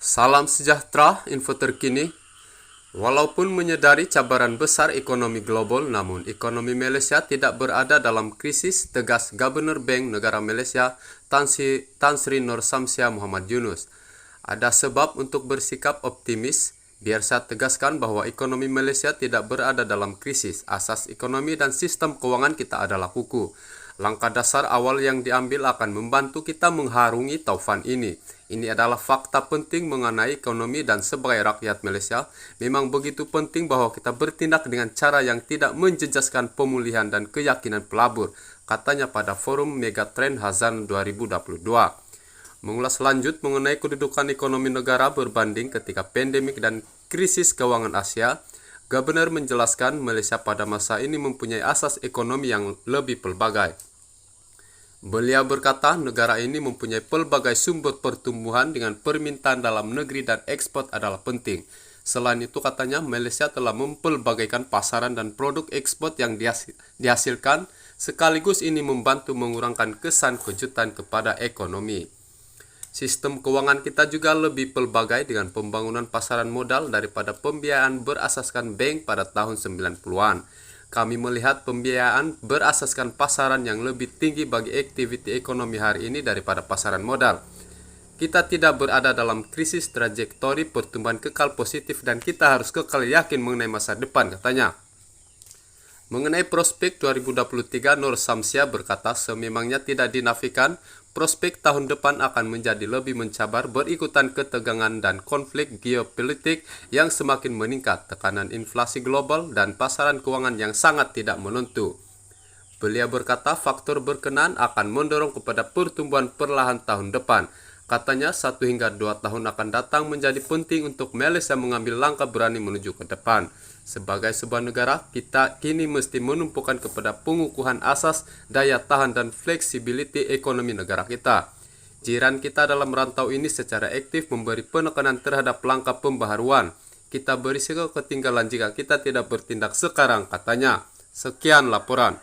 Salam sejahtera, info terkini. Walaupun menyadari cabaran besar ekonomi global, namun ekonomi Malaysia tidak berada dalam krisis, tegas Gubernur Bank Negara Malaysia Tan Sri Nur Samsia Muhammad Yunus. Ada sebab untuk bersikap optimis. Biar saya tegaskan bahwa ekonomi Malaysia tidak berada dalam krisis. Asas ekonomi dan sistem keuangan kita adalah kukuh. Langkah dasar awal yang diambil akan membantu kita mengharungi taufan ini. Ini adalah fakta penting mengenai ekonomi dan sebagai rakyat Malaysia. Memang begitu penting bahwa kita bertindak dengan cara yang tidak menjejaskan pemulihan dan keyakinan pelabur, katanya pada forum Megatrend Hazan 2022. Mengulas lanjut mengenai kedudukan ekonomi negara berbanding ketika pandemik dan krisis keuangan Asia, Gubernur menjelaskan Malaysia pada masa ini mempunyai asas ekonomi yang lebih pelbagai. Beliau berkata negara ini mempunyai pelbagai sumber pertumbuhan dengan permintaan dalam negeri dan ekspor adalah penting. Selain itu katanya Malaysia telah mempelbagaikan pasaran dan produk ekspor yang dihasilkan, sekaligus ini membantu mengurangkan kesan kejutan kepada ekonomi. Sistem keuangan kita juga lebih pelbagai dengan pembangunan pasaran modal daripada pembiayaan berasaskan bank pada tahun 90-an. Kami melihat pembiayaan berasaskan pasaran yang lebih tinggi bagi aktiviti ekonomi hari ini daripada pasaran modal. Kita tidak berada dalam krisis, trajektori pertumbuhan kekal positif dan kita harus kekal yakin mengenai masa depan, katanya. Mengenai prospek 2023, Nur Samsia berkata sememangnya tidak dinafikan prospek tahun depan akan menjadi lebih mencabar berikutan ketegangan dan konflik geopolitik yang semakin meningkat, tekanan inflasi global, dan pasaran keuangan yang sangat tidak menentu. Beliau berkata faktor berkenan akan mendorong kepada pertumbuhan perlahan tahun depan. Katanya 1 hingga 2 tahun akan datang menjadi penting untuk Malaysia mengambil langkah berani menuju ke depan. Sebagai sebuah negara, kita kini mesti menumpukan kepada pengukuhan asas, daya tahan dan fleksibiliti ekonomi negara kita. Jiran kita dalam rantau ini secara aktif memberi penekanan terhadap langkah pembaharuan. Kita berisiko ketinggalan jika kita tidak bertindak sekarang, katanya. Sekian laporan.